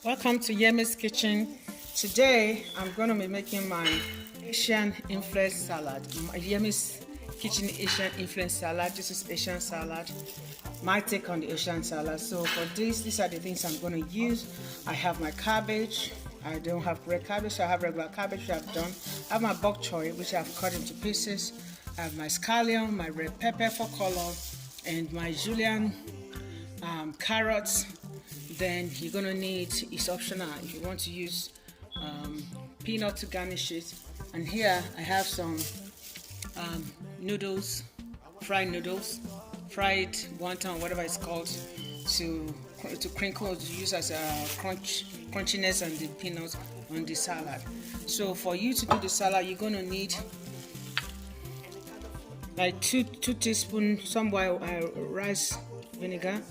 Welcome to Yemiz kitchen. Today I'm going to be making my Asian influence salad. My Yemiz kitchen Asian influence salad. This is Asian salad. My take on the Asian salad. So for this, these are the things I'm going to use. I have my cabbage. I don't have red cabbage, so I have regular cabbage which I've done. I have my bok choy which I've cut into pieces. I have my scallion, my red pepper for color, and my julienne carrots. Then you're gonna need, it's optional if you want to use peanut to garnish it. And here I have some noodles, fried wonton, whatever it's called, to crinkle, to use as a crunchiness and the peanuts on the salad. So for you to do the salad, you're gonna need like two teaspoons some rice vinegar.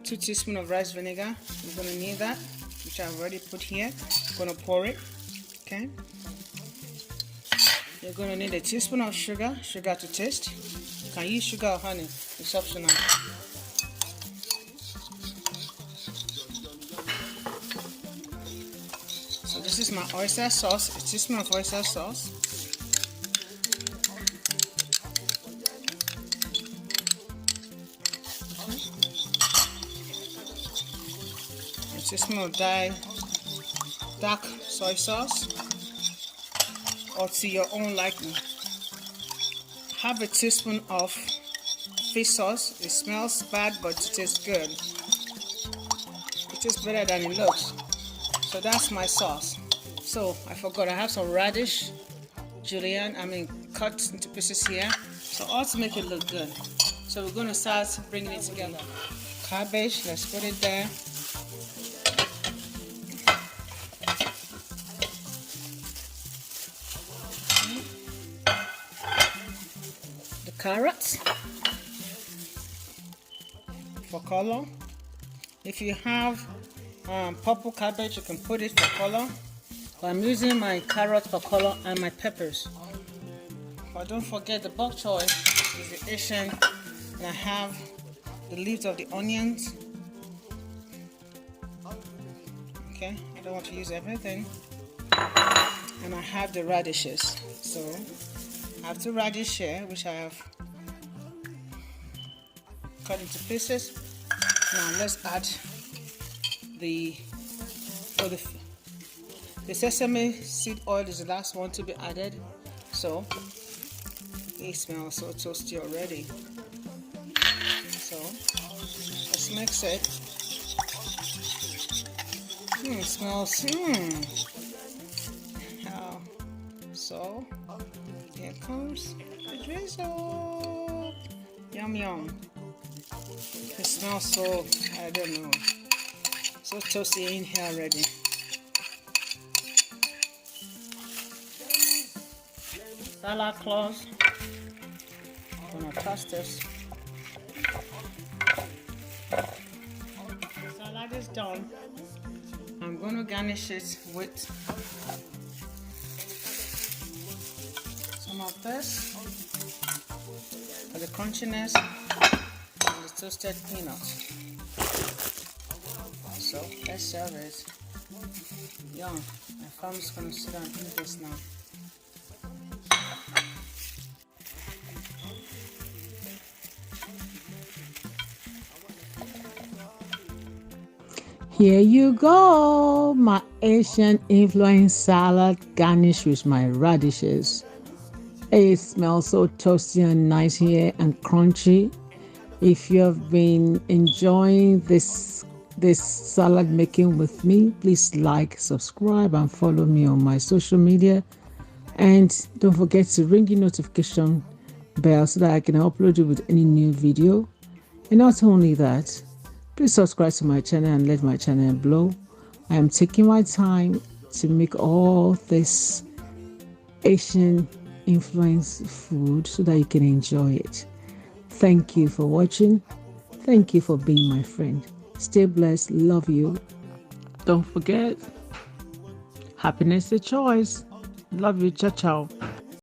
2 teaspoons of rice vinegar. You're gonna need that, which I've already put here. I'm gonna pour it. Okay. You're gonna need a teaspoon of sugar to taste. You can use sugar or honey, it's optional. So this is my oyster sauce, a teaspoon of oyster sauce. A teaspoon of dark soy sauce, or to your own liking. Half a teaspoon of fish sauce. It smells bad, but it tastes good. It tastes better than it looks. So that's my sauce. So I forgot, I have some radish, julienne, cut into pieces here. So all to make it look good. So we're gonna start bringing it together. Cabbage, let's put it there. Carrots for color. If you have purple cabbage, you can put it for color. But I'm using my carrots for color and my peppers. But don't forget the bok choy is the Asian, and I have the leaves of the onions. Okay, I don't want to use everything. And I have the radishes. So I have 2 radish here, which I have cut into pieces. Now let's add the sesame seed oil is the last one to be added. So it smells so toasty already. So let's mix it. It smells. So here comes the drizzle. Yum yum. It smells so, I don't know, so toasty in here already. Salad cloth. I'm gonna toss this. Salad is done. I'm gonna garnish it with some of this for the crunchiness and the toasted peanuts. So let's serve it. Yum. My family's gonna sit down and eat this now. Here you go, my Asian influence salad garnished with my radishes. It smells so toasty and nice here and crunchy. If you have been enjoying this salad making with me, please like, subscribe, and follow me on my social media. And don't forget to ring the notification bell so that I can upload you with any new video. And not only that, please subscribe to my channel and let my channel blow. I am taking my time to make all this Asian influence food so that you can enjoy it. Thank you for watching. Thank you for being my friend. Stay blessed. Love you. Don't forget, happiness is a choice. Love you. Ciao, ciao.